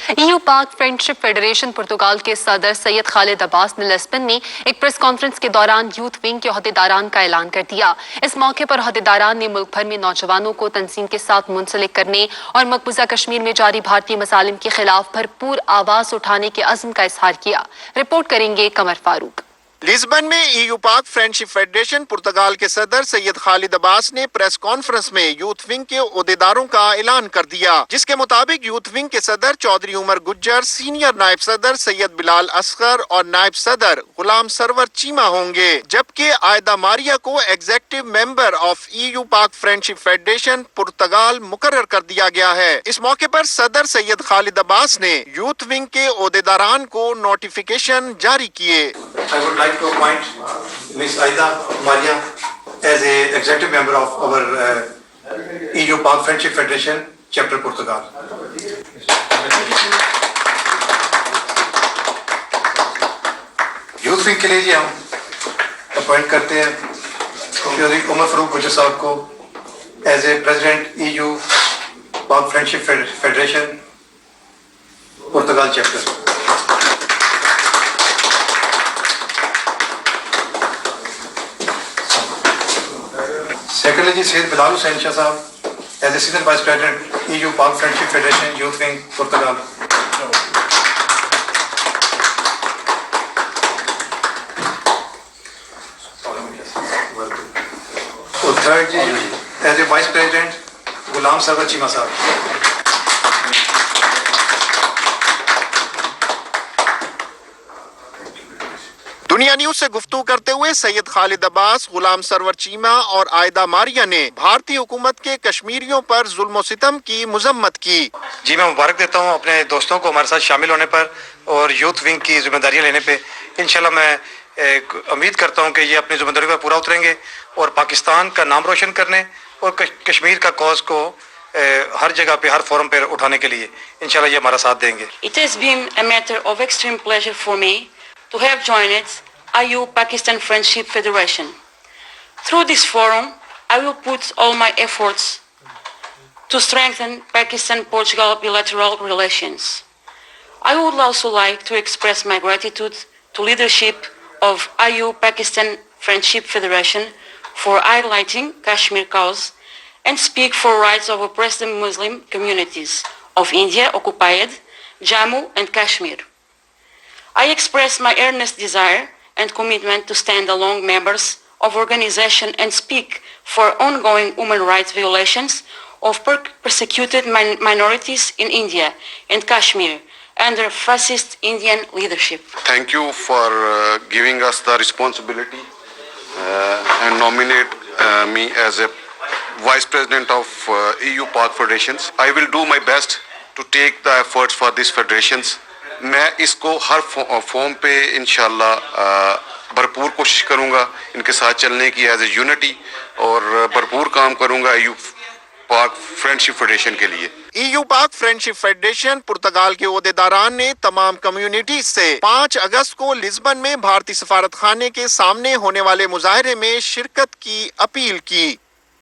EU Pak friendship federation पुर्तगाल के सदर सैयद खालिद अब्बास ने लिस्बन में एक प्रेस कॉन्फ्रेंस के दौरान यूथ विंग के ओहदेदारान का ऐलान कर दिया। इस मौके पर ओहदेदारान ने मुल्क भर में नौजवानों को तंजीम के साथ मुंसलिक करने और मकबूजा कश्मीर में जारी भारतीय मसालिम के खिलाफ भरपूर आवाज उठाने के अज़्म का इजहार किया। रिपोर्ट करेंगे कमर फारूक। लिस्बन में EU पाक फ्रेंडशिप फेडरेशन पुर्तगाल के सदर सैयद खालिद अब्बास ने प्रेस कॉन्फ्रेंस में यूथ विंग के ओहदेदारों का ऐलान कर दिया, जिसके मुताबिक यूथ विंग के सदर चौधरी उमर गुज्जर, सीनियर नायब सदर सैयद बिलाल असगर और नायब सदर गुलाम सरवर चीमा होंगे, जबकि आयदा मारिया को executive member of EU Pak friendship federation पुर्तगाल मुकर्रर कर दिया गया है। इस मौके पर सदर सैयद खालिद अब्बास ने यूथ विंग के ओहदेदारान को नोटिफिकेशन जारी किए। I would like to appoint Ms. Aida Maria as a executive member of our EU Park Friendship Federation, Chapter Portugal. Youth wing के लिए जी हम अपॉइंट करते हैं चौधरी उमर फारूक गुज्जर साहब को as a president EU Pak friendship federation पुर्तगाल चैप्टर। सेक्रेटरी जी सैयद बिलाल हुसैन शाह साहब as a senior vice president EU Pak friendship federation youth wing पुर्तगाल। और थर्ड जी as a vice president Ghulam Sarwar Cheema साहब। दुनिया न्यूज से गुफ्तगू करते हुए सैयद खालिद अब्बास, गुलाम सरवर चीमा और आयदा मारिया ने भारतीय हुकूमत के कश्मीरियों पर जुल्म सितम की मजम्मत की। जी मैं मुबारक देता हूँ अपने दोस्तों को हमारे साथ शामिल होने पर और यूथ विंग की जिम्मेदारियाँ लेने पे। इंशाल्लाह मैं उम्मीद करता हूँ कि ये अपनी जिम्मेदारी पर पूरा उतरेंगे और पाकिस्तान का नाम रोशन करने और कश्मीर का कॉज को हर जगह पे हर फोरम पे उठाने के लिए इंशाल्लाह ये हमारा साथ देंगे। It has been a matter of extreme pleasure for me to have joined EU Pakistan Friendship Federation. Through this forum, I will put all my efforts to strengthen Pakistan-Portugal bilateral relations. I would also like to express my gratitude to leadership of EU Pakistan Friendship Federation for highlighting Kashmir cause and speak for rights of oppressed Muslim communities of India occupied Jammu and Kashmir. I express my earnest desire and commitment to stand along members of organization and speak for ongoing human rights violations of persecuted minorities in India and Kashmir under fascist Indian leadership. Thank you for giving us the responsibility and nominate me as a Vice President of EU Park Federations. I will do my best to take the efforts for these federations. میں اس کو ہر form پہ انشاءاللہ بھرپور کوشش کروں گا ان کے ساتھ چلنے کی ایز اے یونٹی اور بھرپور کام کروں گا EU پاک فرینڈشپ فیڈریشن کے لیے۔ EU پاک فرینڈشپ فیڈریشن پرتگال کے عہدیداران نے تمام کمیونٹیز سے 5 اگست کو لزبن میں بھارتی سفارت خانے کے سامنے ہونے والے مظاہرے میں شرکت کی اپیل کی۔